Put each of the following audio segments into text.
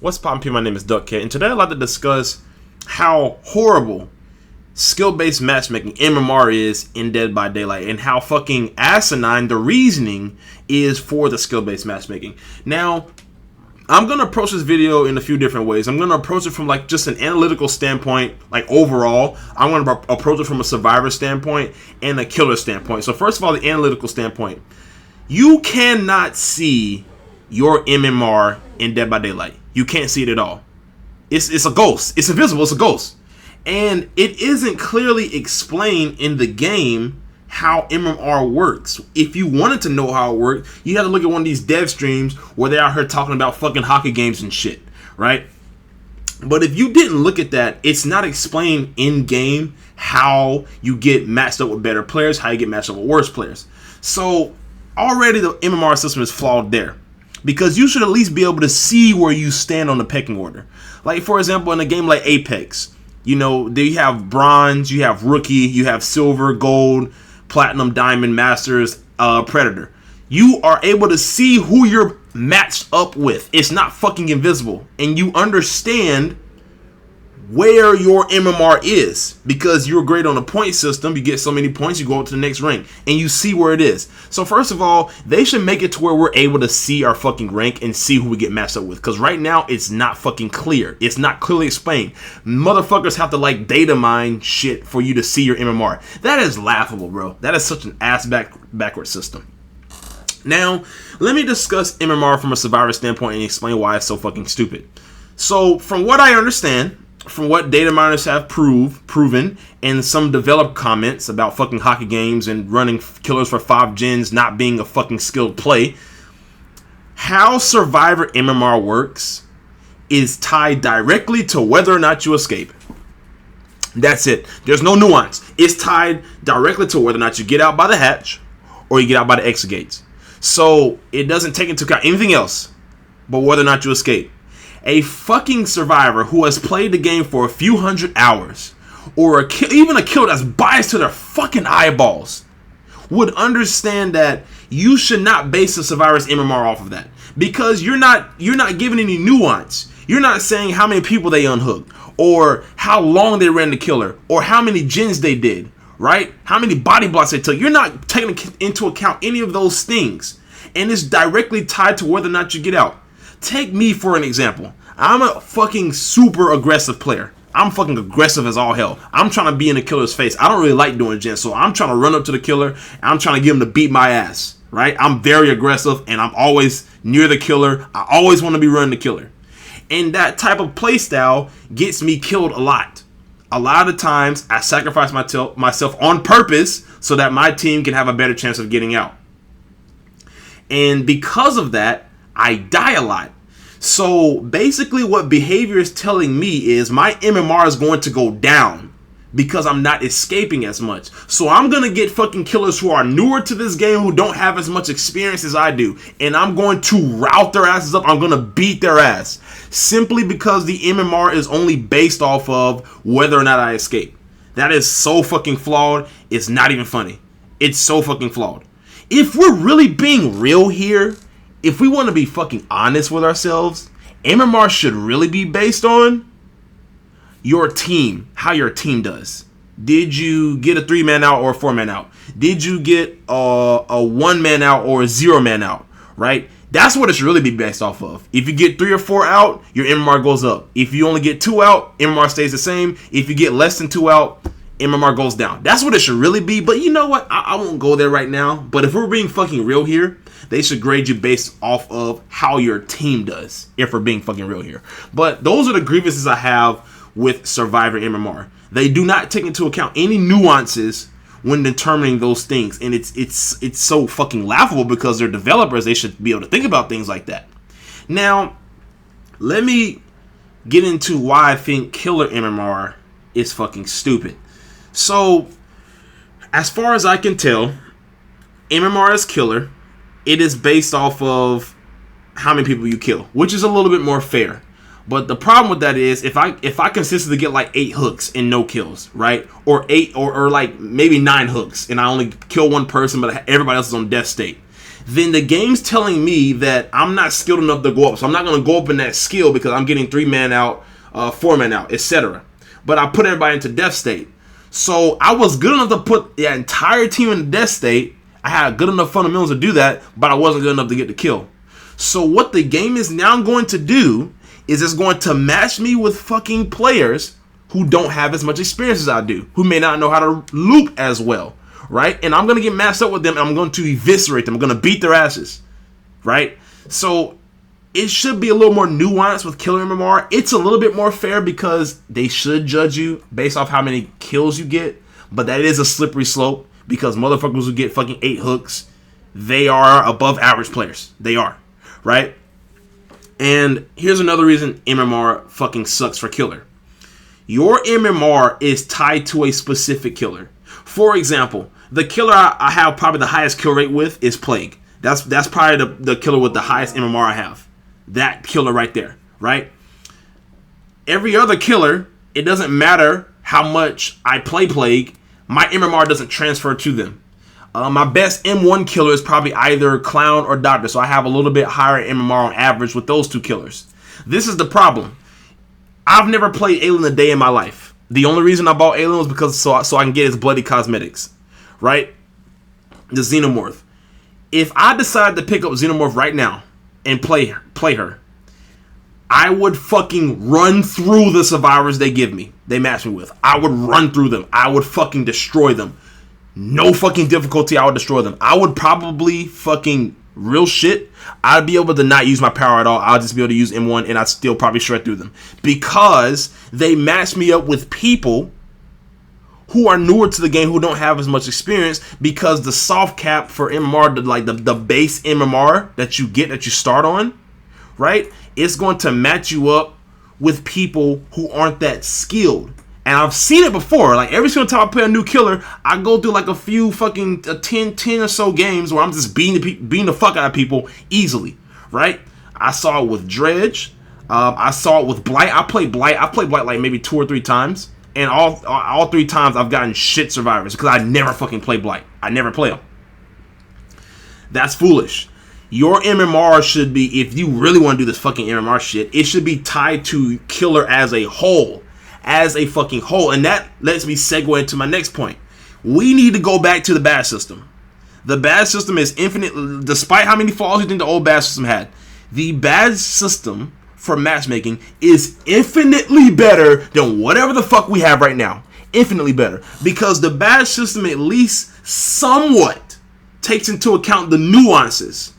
What's poppin', people? My name is Duckcat, and today I'd like to discuss how horrible skill-based matchmaking MMR is in Dead by Daylight, and how fucking asinine the reasoning is for the skill-based matchmaking. Now, I'm going to approach this video in a few different ways. I'm going to approach it from like just an analytical standpoint, like overall. I'm going to approach it from a survivor standpoint and a killer standpoint. So first of all, the analytical standpoint. You cannot see your MMR in Dead by Daylight. You can't see it at all. It's a ghost. It's invisible. It's a ghost. And it isn't clearly explained in the game how MMR works. If you wanted to know how it worked, you had to look at one of these dev streams where they're out here talking about fucking hockey games and shit, right? But if you didn't look at that, it's not explained in game how you get matched up with better players, how you get matched up with worse players. So already the MMR system is flawed there, because you should at least be able to see where you stand on the pecking order. Like, for example, in a game like Apex, you know, there you have bronze, you have rookie, you have silver, gold, platinum, diamond, masters, predator. You are able to see who you're matched up with. It's not fucking invisible. And you understand where your MMR is, because you're great on the point system. You get so many points, you go up to the next rank, and you see where it is. So first of all, they should make it to where we're able to see our fucking rank and see who we get matched up with, because right now it's not fucking clear. It's not clearly explained. Motherfuckers have to like data mine shit for you to see your MMR. That is laughable, bro. That is such an ass backward system. Now, let me discuss MMR from a survivor standpoint and explain why it's so fucking stupid. So from what I understand, from what data miners have proven, and some developed comments about fucking hockey games and running killers for 5 gens not being a fucking skilled play, how survivor MMR works is tied directly to whether or not you escape. That's it. There's no nuance. It's tied directly to whether or not you get out by the hatch or you get out by the exit gates. So it doesn't take into account anything else but whether or not you escape. A fucking survivor who has played the game for a few hundred hours, or even a killer that's biased to their fucking eyeballs, would understand that you should not base a survivor's MMR off of that, because you're not giving any nuance. You're not saying how many people they unhooked, or how long they ran the killer, or how many gens they did, right? How many body blocks they took. You're not taking into account any of those things, and it's directly tied to whether or not you get out. Take me for an example. I'm a fucking super aggressive player. I'm fucking aggressive as all hell. I'm trying to be in the killer's face. I don't really like doing gens, so I'm trying to run up to the killer and I'm trying to get him to beat my ass, right? I'm very aggressive and I'm always near the killer. I always want to be running the killer. And that type of play style gets me killed a lot. A lot of times I sacrifice myself on purpose so that my team can have a better chance of getting out. And because of that, I die a lot. So basically what behavior is telling me is my MMR is going to go down because I'm not escaping as much. So I'm going to get fucking killers who are newer to this game, who don't have as much experience as I do, and I'm going to route their asses up. I'm going to beat their ass simply because the MMR is only based off of whether or not I escape. That is so fucking flawed. It's not even funny. It's so fucking flawed. If we're really being real here, if we want to be fucking honest with ourselves, MMR should really be based on your team, how your team does. Did you get a 3-man out or a 4-man out? Did you get a 1-man out or a 0-man out, right? That's what it should really be based off of. If you get 3 or 4 out, your MMR goes up. If you only get 2 out, MMR stays the same. If you get less than 2 out, MMR goes down. That's what it should really be. But you know what? I won't go there right now. But if we're being fucking real here, they should grade you based off of how your team does, if we're being fucking real here. But those are the grievances I have with Survivor MMR. They do not take into account any nuances when determining those things. And it's so fucking laughable, because they're developers. They should be able to think about things like that. Now, let me get into why I think killer MMR is fucking stupid. So, as far as I can tell, MMR is killer. It is based off of how many people you kill, which is a little bit more fair. But the problem with that is if I consistently get like 8 hooks and no kills, right? Or 8 or like maybe 9 hooks and I only kill one person, but everybody else is on death state, then the game's telling me that I'm not skilled enough to go up. So I'm not going to go up in that skill because I'm getting 3-man out, 4-man out, etc. But I put everybody into death state. So I was good enough to put the entire team in death state. I had good enough fundamentals to do that, but I wasn't good enough to get the kill. So what the game is now going to do is it's going to match me with fucking players who don't have as much experience as I do, who may not know how to loop as well, right? And I'm going to get matched up with them, and I'm going to eviscerate them. I'm going to beat their asses, right? So it should be a little more nuanced with killer MMR. It's a little bit more fair because they should judge you based off how many kills you get, but that is a slippery slope because motherfuckers who get fucking 8 hooks, they are above average players. They are, right? And here's another reason MMR fucking sucks for killer. Your MMR is tied to a specific killer. For example, the killer I have probably the highest kill rate with is Plague. That's probably the killer with the highest MMR I have. That killer right there, right? Every other killer, it doesn't matter how much I play Plague, my MMR doesn't transfer to them. My best M1 killer is probably either Clown or Doctor, so I have a little bit higher MMR on average with those two killers. This is the problem. I've never played Alien a day in my life. The only reason I bought Alien was because so I can get his bloody cosmetics, right? The Xenomorph. If I decide to pick up Xenomorph right now and play her, I would fucking run through the survivors they give me, they match me with. I would run through them. I would fucking destroy them. No fucking difficulty, I would destroy them. I would probably fucking real shit. I'd be able to not use my power at all. I'll just be able to use M1 and I'd still probably shred through them. Because they match me up with people who are newer to the game, who don't have as much experience, because the soft cap for MMR, the base MMR that you get, that you start on, right? It's going to match you up with people who aren't that skilled. And I've seen it before. Like, every single time I play a new killer, I go through like a few fucking 10 or so games where I'm just beating the fuck out of people easily, right? I saw it with Dredge. I saw it with Blight. I played Blight like maybe 2 or 3 times. And all 3 times I've gotten shit survivors because I never fucking play Blight. I never play them. That's foolish. Your MMR should be, if you really want to do this fucking MMR shit, it should be tied to killer as a whole. As a fucking whole. And that lets me segue into my next point. We need to go back to the badge system. The badge system is infinite. Despite how many flaws you think the old badge system had, the badge system for matchmaking is infinitely better than whatever the fuck we have right now. Infinitely better. Because the badge system at least somewhat takes into account the nuances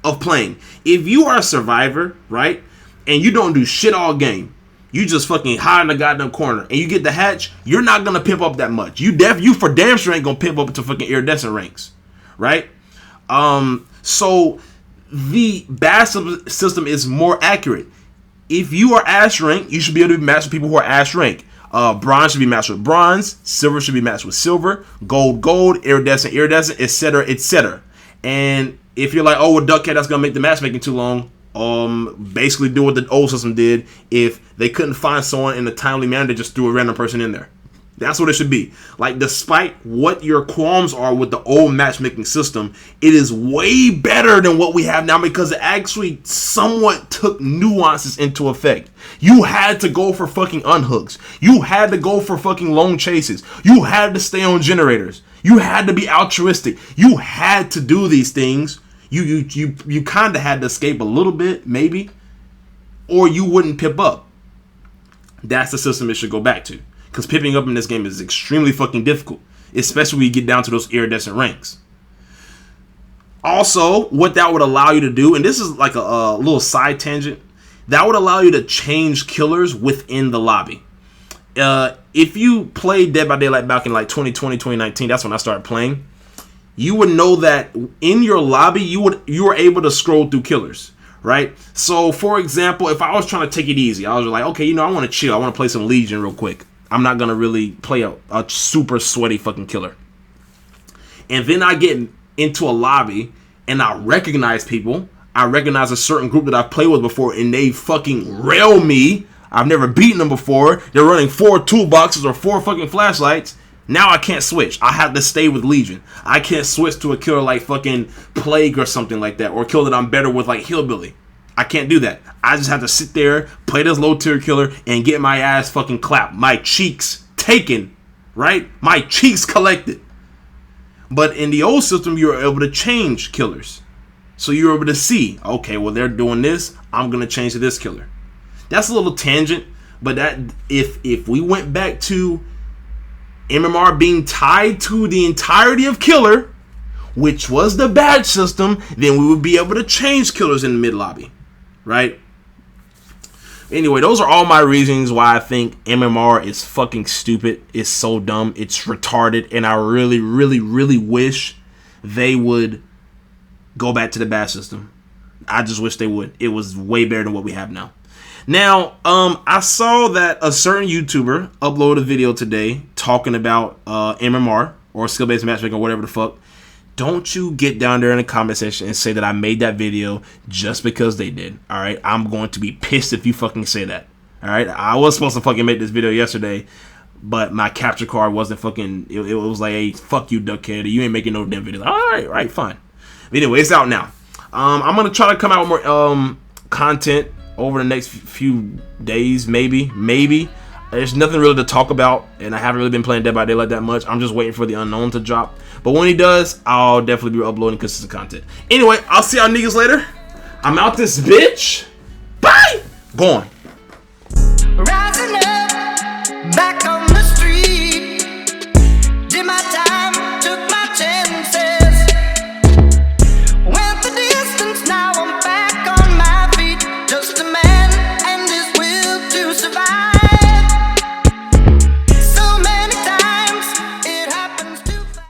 of playing. If you are a survivor, right, and you don't do shit all game, you just fucking hide in the goddamn corner, and you get the hatch, you're not gonna pimp up that much. You for damn sure ain't gonna pimp up to fucking iridescent ranks, right? So the badge system is more accurate. If you are Ash rank, you should be able to be matched with people who are Ash rank. Bronze should be matched with bronze, silver should be matched with silver, gold, iridescent, etc., etc. And if you're like, oh, with Duck Cat, that's gonna make the matchmaking too long, basically do what the old system did. If they couldn't find someone in a timely manner, they just threw a random person in there. That's what it should be. Like, despite what your qualms are with the old matchmaking system, it is way better than what we have now because it actually somewhat took nuances into effect. You had to go for fucking unhooks. You had to go for fucking lone chases. You had to stay on generators. You had to be altruistic. You had to do these things. You kind of had to escape a little bit, maybe, or you wouldn't pip up. That's the system it should go back to. Because pipping up in this game is extremely fucking difficult, especially when you get down to those iridescent ranks. Also, what that would allow you to do, and this is like a little side tangent, that would allow you to change killers within the lobby. If you played Dead by Daylight back in like 2020, 2019, that's when I started playing, you would know that in your lobby, you were able to scroll through killers, right? So, for example, if I was trying to take it easy, I was like, okay, I want to chill. I want to play some Legion real quick. I'm not going to really play a super sweaty fucking killer. And then I get into a lobby and I recognize people. I recognize a certain group that I've played with before and they fucking rail me. I've never beaten them before. They're running 4 toolboxes or 4 fucking flashlights. Now I can't switch. I have to stay with Legion. I can't switch to a killer like fucking Plague or something like that, or a killer that I'm better with like Hillbilly. I can't do that. I just have to sit there, play this low tier killer, and get my ass fucking clapped. My cheeks taken, right? My cheeks collected. But in the old system, you were able to change killers. So you were able to see, okay, well, they're doing this. I'm going to change to this killer. That's a little tangent, but that if we went back to MMR being tied to the entirety of killer, which was the badge system, then we would be able to change killers in the mid lobby, right? Anyway, those are all my reasons why I think MMR is fucking stupid. It's so dumb. It's retarded. And I really, really, really wish they would go back to the badge system. I just wish they would. It was way better than what we have now. Now, I saw that a certain YouTuber uploaded a video today talking about MMR or skill-based matchmaking or whatever the fuck. Don't you get down there in the comment section and say that I made that video just because they did. All right, I'm going to be pissed if you fucking say that. All right, I was supposed to fucking make this video yesterday, but my capture card wasn't fucking. It was like, hey, fuck you, duckhead. You ain't making no damn videos. All right, fine. But anyway, it's out now. I'm gonna try to come out with more content over the next few days, maybe. There's nothing really to talk about, and I haven't really been playing Dead by Daylight that much. I'm just waiting for the unknown to drop. But when he does, I'll definitely be uploading consistent content. Anyway, I'll see y'all niggas later. I'm out this bitch. Bye. Gone. Rising up, back on.